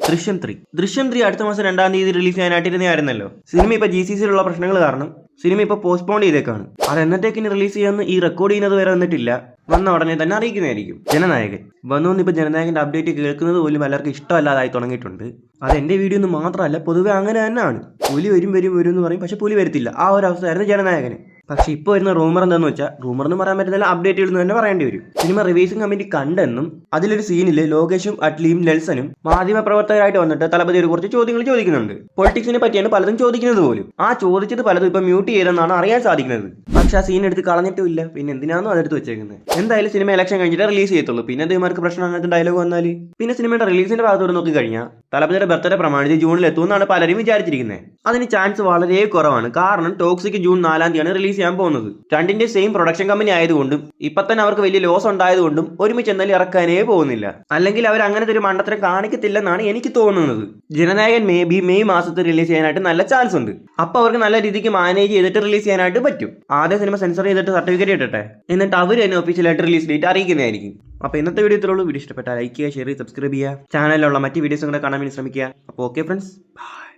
ദൃശ്യം 3 അടുത്ത മാസം 2-ാം തീയതി റിലീസ് ചെയ്യാനായിട്ടിരുന്നായിരുന്നല്ലോ. സിനിമ ഇപ്പോൾ GCCയിലുള്ള പ്രശ്നങ്ങൾ കാരണം സിനിമ ഇപ്പോൾ പോസ്റ്റ്പോൺ ചെയ്തേക്കാണ്. അത് എന്നത്തേക്കിന് റിലീസ് ചെയ്യാമെന്ന് ഈ റെക്കോർഡ് ചെയ്യുന്നത് വരെ വന്നിട്ടില്ല. വന്ന ഉടനെ തന്നെ അറിയിക്കുന്നതായിരിക്കും. ജനനായകൻ വന്നുകൊണ്ട് ഇപ്പോൾ ജനനായകൻ്റെ അപ്ഡേറ്റ് കേൾക്കുന്നത് പോലും എല്ലാവർക്കും ഇഷ്ടമല്ലാതായി തുടങ്ങിയിട്ടുണ്ട്. അത് എൻ്റെ വീഡിയോ ഒന്നും മാത്രമല്ല, പൊതുവെ അങ്ങനെ തന്നെയാണ്. പുലി വരും എന്ന് പറയും, പക്ഷെ പുലി വരത്തില്ല. ആ ഒരു അവസ്ഥയായിരുന്നു ജനനായകന്. പക്ഷെ ഇപ്പോൾ വരുന്ന റൂമർ എന്താണെന്ന് വെച്ചാൽ, റൂമർ എന്ന് പറയാൻ പറ്റുന്നില്ല, അപ്ഡേറ്റ് ഇടുന്നു തന്നെ പറയേണ്ടി വരും. സിനിമ റിവ്യൂസിംഗ് കമ്മിറ്റി കണ്ടെന്നും അതിലൊരു സീനിൽ ലോകേഷും അറ്റ്ലിയും നെൽസനും മാധ്യമപ്രവർത്തകരായിട്ട് വന്നിട്ട് തലപതി കുറച്ച് ചോദ്യങ്ങൾ ചോദിക്കുന്നുണ്ട്. പൊളിറ്റിക്സിനെ പറ്റിയാണ് പലതും ചോദിക്കുന്നത് പോലും. ആ ചോദിച്ചത് പലതും ഇപ്പം മ്യൂട്ട് ചെയ്തെന്നാണ് അറിയാൻ സാധിക്കുന്നത്. പക്ഷെ ആ സീൻ എടുത്ത് കളഞ്ഞിട്ടുമില്ല. പിന്നെ എന്തിനാണോ അതെടുത്ത് വെച്ചേക്കുന്നത്? എന്തായാലും സിനിമ ഇലക്ഷൻ കഴിഞ്ഞിട്ട് റിലീസ് ചെയ്യത്തുള്ളൂ. പിന്നെ ഇവർക്ക് പ്രശ്നം അങ്ങനത്തെ ഡയലോഗ് വന്നാൽ പിന്നെ സിനിമയുടെ റിലീസിന്റെ ഭാഗത്തോട് നോക്കി കഴിഞ്ഞാൽ തലപതിയുടെ ബർത്ത്ഡേ പ്രമാണിച്ച് ജൂണിൽ എത്തുമെന്നാണ് പലരും വിചാരിച്ചിരിക്കുന്നത്. അതിന് ചാൻസ് വളരെ കുറവാണ്. കാരണം ടോക്സിക് ജൂൺ 4-ാം തീയതിയാണ് റിലീസ് ചെയ്യാൻ പോകുന്നത്. രണ്ടിന്റെ സെയിം പ്രൊഡക്ഷൻ കമ്പനി ആയതുകൊണ്ടും ഇപ്പൊ തന്നെ അവർക്ക് വലിയ ലോസ് ഉണ്ടായതുകൊണ്ടും ഒരുമിച്ച് എന്തായാലും ഇറക്കാനേ പോകുന്നില്ല. അല്ലെങ്കിൽ അവർ അങ്ങനത്തെ ഒരു മണ്ടത്തരം കാണിക്കത്തില്ലെന്നാണ് എനിക്ക് തോന്നുന്നത്. ജനനായകൻ മെയ് മാസത്തിൽ റിലീസ് ചെയ്യാനായിട്ട് നല്ല ചാൻസ് ഉണ്ട്. അപ്പൊ അവർക്ക് നല്ല രീതിക്ക് മാനേജ് ചെയ്തിട്ട് റിലീസ് ചെയ്യാനായിട്ട് പറ്റും. ആദ്യം സിനിമ സെൻസർ ചെയ്തിട്ട് സർട്ടിഫിക്കറ്റ് ഇട്ടട്ടെ, എന്നിട്ട് അവർ തന്നെ ഒഫീഷ്യലായിട്ട് റിലീസ് ഡേറ്റ് അറിയിക്കുന്നതായിരിക്കും. അപ്പോൾ ഇന്നത്തെ വീഡിയോ ഇത്രയുള്ളൂ. വീഡിയോ ഇഷ്ടപ്പെട്ടാൽ ലൈക്ക് ചെയ്യുക, ഷെയർ ചെയ്യുക, സബ്സ്ക്രൈബ് ചെയ്യുക. ചാനലിലുള്ള മറ്റ് വീഡിയോസും കൂടെ കാണാൻ വേണ്ടി ശ്രമിക്കുക. അപ്പോൾ ഓക്കെ ഫ്രണ്ട്സ്, ബൈ.